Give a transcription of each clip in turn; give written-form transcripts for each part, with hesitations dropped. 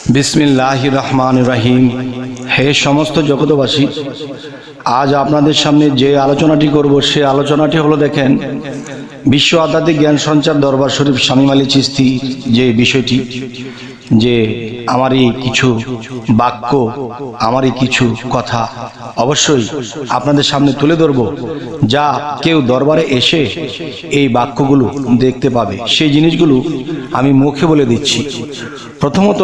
बिस्मिल्लाहिर रहमानिर रहीम। हे समस्त जगतबासी, आज आपनादेर सामने जे आलोचनाटी करब से आलोचनाटी हलो देखें विश्व आध्यात्मिक ज्ञान संचार दरबार शरीफ शामीम आली चिश्ती जे विषयटी जे आमारी किछु वाक्य आमारी किछु कथा अवश्यई आपनादेर सामने तुले धरब जा केउ दरबारे एसे এই বাক্যগুলো দেখতে পাবে সেই জিনিসগুলো আমি মুখে বলে দিচ্ছি। প্রথমত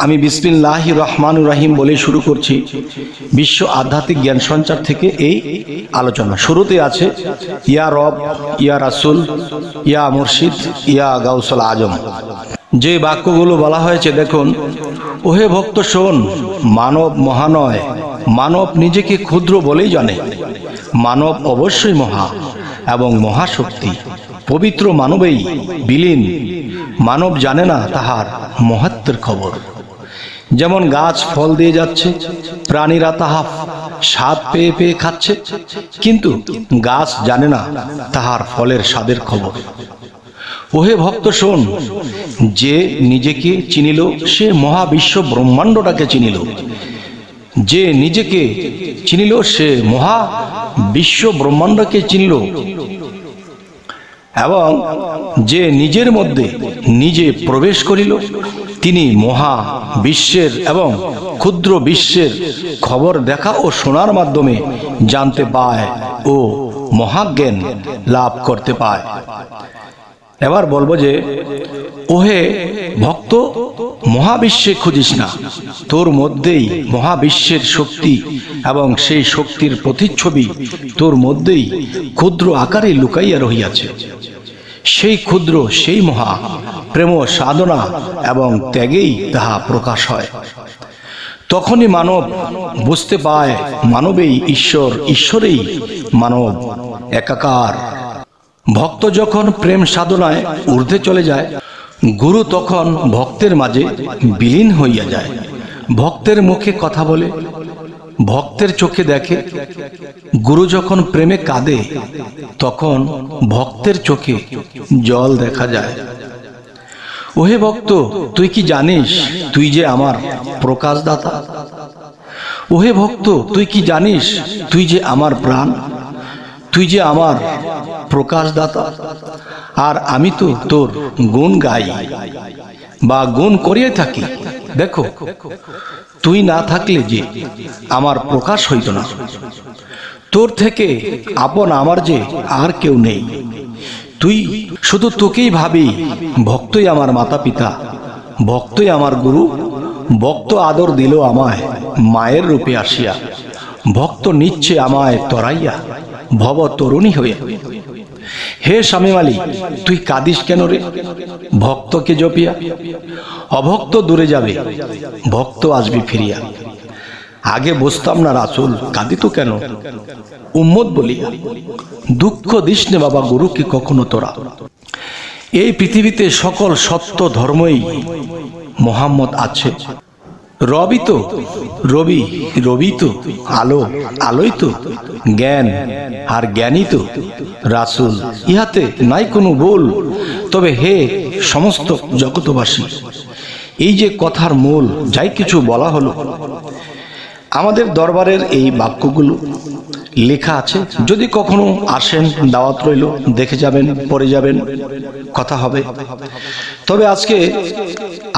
আমি বিসমিল্লাহির রহমানির রহিম বলে শুরু করছি বিশ্ব আধ্যাত্মিক জ্ঞান সঞ্চার থেকে এই আলোচনা। শুরুতে আছে ইয়া রব, ইয়া রাসূল, ইয়া মুর্শিদ, ইয়া গাউসুল আজম। যে বাক্যগুলো বলা হয়েছে দেখুন, ওহে ভক্ত শোন, মানব মহানয়, মানব নিজেকে ক্ষুদ্র বলেই জানে, মানব অবশ্যই মহা এবং মহাশক্তি, পবিত্র মানবেই বিলীন, মানব জানে না তাহার মহত্বের খবর। যেমন গাছ ফল দিয়ে যাচ্ছে, প্রাণীরা তাহা স্বাদ পেয়ে পেয়ে খাচ্ছে, কিন্তু গাছ জানে না তাহার ফলের স্বাদের খবর। ওহে ভক্ত শোন, যে নিজেকে চিনিল সে মহাবিশ্ব ব্রহ্মাণ্ডটাকে চিনিল, যে নিজেকে চিনিল সে মহা বিশ্ব ব্রহ্মাণ্ডকে চিনিল, এবং যে নিজের মধ্যে নিজে প্রবেশ করিল তিনি মহা বিশ্বের এবং ক্ষুদ্র বিশ্বের খবর দেখা ও শোনার মাধ্যমে জানতে পায় ও মহাজ্ঞান লাভ করতে পায়। এবার বলবো যে ওহে ভক্ত, মহাবিশ্বে খুঁজিস না, তোর মধ্যেই মহাবিশ্বের শক্তি এবং সেই শক্তির প্রতিচ্ছবি তোর মধ্যেই ক্ষুদ্র আকারে লুকাইয়া রহিয়াছে। সেই ক্ষুদ্র সেই মহা প্রেম সাধনা এবং ত্যাগেই তাহা প্রকাশ হয়। তখনই মানব বুঝতে পায় মানবেই ঈশ্বর, ঈশ্বরেই মানব একাকার। ভক্ত যখন প্রেম সাধনায় ঊর্ধ্বে চলে যায়, গুরু তখন ভক্তের মাঝে বিলীন হইয়া যায়। ভক্তের মুখে কথা বলে, ভক্তের চোখে দেখে। গুরু যখন প্রেমে কাঁদে তখন ভক্তের চোখে জল দেখা যায়। ওহে ভক্ত, তুই কি জানিস তুই যে আমার প্রকাশদাতা? ওহে ভক্ত, তুই কি জানিস তুই যে আমার প্রাণ, তুই যে আমার প্রকাশদাতা? আর আমি তো তোর গুণ গাই বা গুণ করিয়ে থাকি। দেখো, তুই না থাকলে যে আমার প্রকাশ হইত না। তোর থেকে আপন আমার যে আর কেউ নেই। তুই শুধু তোকেই ভাবি। ভক্তই আমার মাতা পিতা, ভক্তই আমার গুরু। ভক্ত আদর দিল আমায় মায়ের রূপে আসিয়া, ভক্ত নিচ্ছে আমায় তরাইয়া ভব তরুণী হইয়া। হে শামীম আলী, তুই কাঁদিস কেন রে ভক্তকে জপিয়া? অভক্ত দূরে যাবে, ভক্ত আসবি ফিরিয়া। আগে বুঝতাম না রাসূল কাঁদিত কেন উম্মত বলিয়া। দুঃখ দিস নে বাবা গুরুকে কখনো তোরা। এই পৃথিবীতে সকল সত্য ধর্মই মোহাম্মদ আছে। রবি তো রবি, রবি তো আলো, আলোই তো জ্ঞান, আর জ্ঞানী তো রাসূল। ইহাতে নাই কোনো ভুল। তবে হে সমস্ত জগতবাসী, এই যে কথার মূল যাই কিছু বলা হলো, আমাদের দরবারের এই বাক্যগুলো লেখা আছে। যদি কখনো আসেন দাওয়াত রইল, দেখে যাবেন, পড়ে যাবেন, কথা হবে। তবে আজকে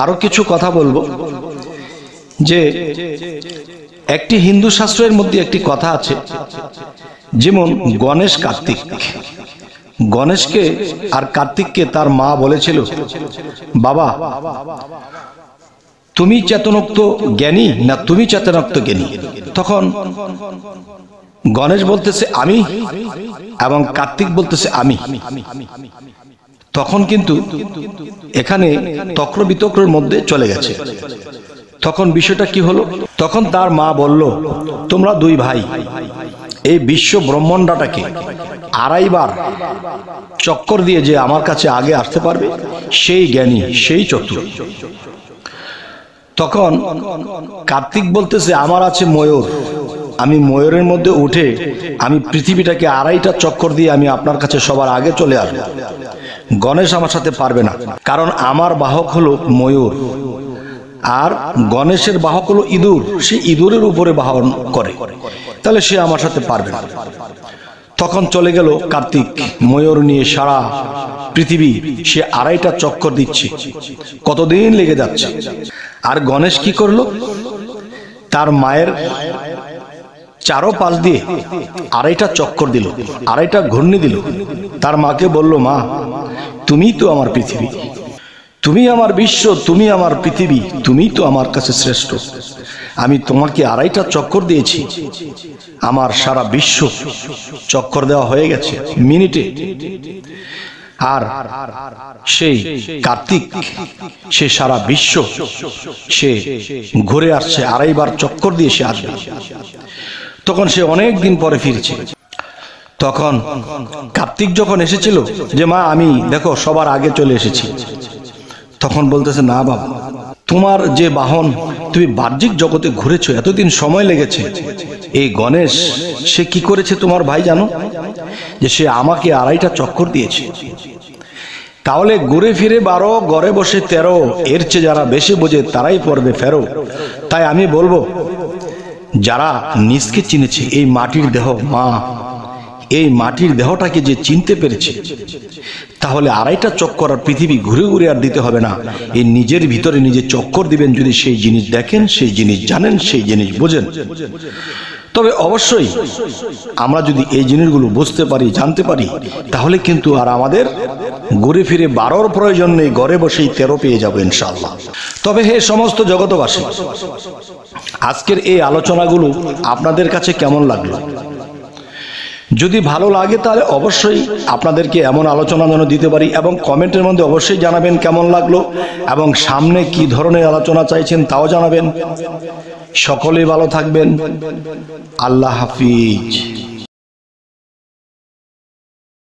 আরো কিছু কথা বলবো। যে একটি হিন্দু শাস্ত্রের মধ্যে একটি কথা আছে, যেমন গণেশ কার্তিক। গণেশকে আর কার্তিককে তার মা বলেছিল, বাবা তুমি চেতনোক্ত জ্ঞানী না তুমি চেতনোক্ত জ্ঞানী? তখন গণেশ বলতেছে আমি, এবং কার্তিক বলতেছে আমি। তখন কিন্তু এখানে তক্র বিতক্রের মধ্যে চলে গেছে। তখন বিষয়টা কি হলো? তখন তার মা বলল, তোমরা দুই ভাই এই বিশ্ব ব্রহ্মাণ্ডটাকে আড়াইবার চক্কর দিয়ে যে আমার কাছে আগে আসতে পারবে সেই জ্ঞানী, সেই চতুর। তখন কার্তিক বলতেছে আমার আছে ময়ূর, আমি ময়ূরের মধ্যে উঠে আমি পৃথিবীটাকে আড়াইটা চক্কর দিয়ে আমি আপনার কাছে সবার আগে চলে আসবো। গণেশ আমার সাথে পারবে না, কারণ আমার বাহক হলো ময়ূর, আর গণেশের বাহক হলো ইঁদুর, সে ইঁদুরের উপরে বাহন করে, তাহলে সে আমার সাথে পারবে না। তখন চলে গেল কার্তিক ময়ূর নিয়ে সারা পৃথিবী, সে 2.5টা চক্কর দিচ্ছে, কতদিন লেগে যাচ্ছে। আর গণেশ কি করলো, তার মায়ের চারোপাশ দিয়ে 2.5টা চক্কর দিল, 2.5টা ঘূর্ণি দিল। তার মাকে বলল, মা তুমি তো আমার পৃথিবী, তুমি আমার বিশ্ব, তুমি আমার পৃথিবী, তুমি তো আমার কাছে শ্রেষ্ঠ। আমি তোমাকে 2.5টা চক্কর দিয়েছি, আমার সারা বিশ্ব চক্কর দেওয়া হয়ে গেছে মিনিটে। আর সেই কার্তিক সে সারা বিশ্ব সে ঘুরে আসছে, 2.5 বার চক্কর দিয়ে সে আসবে। তখন সে অনেক দিন পরে ফিরছে। তখন কার্তিক যখন এসেছিল যে মা আমি দেখো সবার আগে চলে এসেছি, তখন বলতেছে, না বাবা, তোমার যে বাহন, তুমি বাহ্যিক জগতে ঘুরেছো, এতদিন সময় লেগেছে। এই গণেশ সে কি করেছে তোমার ভাই জানো, যে সে আমাকে 2.5টা চক্কর দিয়েছে। তাহলে ঘুরে ফিরে 12, ঘরে বসে 13, এর চেয়ে যারা বেশি বোঝে তারাই পড়বে ফেরো। তাই আমি বলবো, যারা নিজকে চিনেছে, এই মাটির দেহ মা, এই মাটির দেহটাকে যে চিনতে পেরেছে, তাহলে 2.5টা চক্কর আর পৃথিবী ঘুরে ঘুরে আর দিতে হবে না। এই নিজের ভিতরে নিজে চক্কর দিবেন, যদি সেই জিনিস দেখেন, সেই জিনিস জানেন, সেই জিনিস বোঝেন। তবে অবশ্যই আমরা যদি এই জিনিসগুলো বুঝতে পারি, জানতে পারি, তাহলে কিন্তু আর আমাদের ঘুরে ফিরে 12র প্রয়োজন নেই, ঘরে বসেই 13 পেয়ে যাবো ইনশাআল্লাহ। তবে হে সমস্ত জগতবাসী, আজকের এই আলোচনাগুলো আপনাদের কাছে কেমন লাগলো? যদি ভালো লাগে তাহলে অবশ্যই আপনাদেরকে এমন আলোচনা যেন দিতে পারি, এবং কমেন্টের মধ্যে অবশ্যই জানাবেন কেমন লাগলো, এবং সামনে কি ধরনের আলোচনা চাইছেন তাও জানাবেন। সকলে ভালো থাকবেন। আল্লাহ হাফিজ।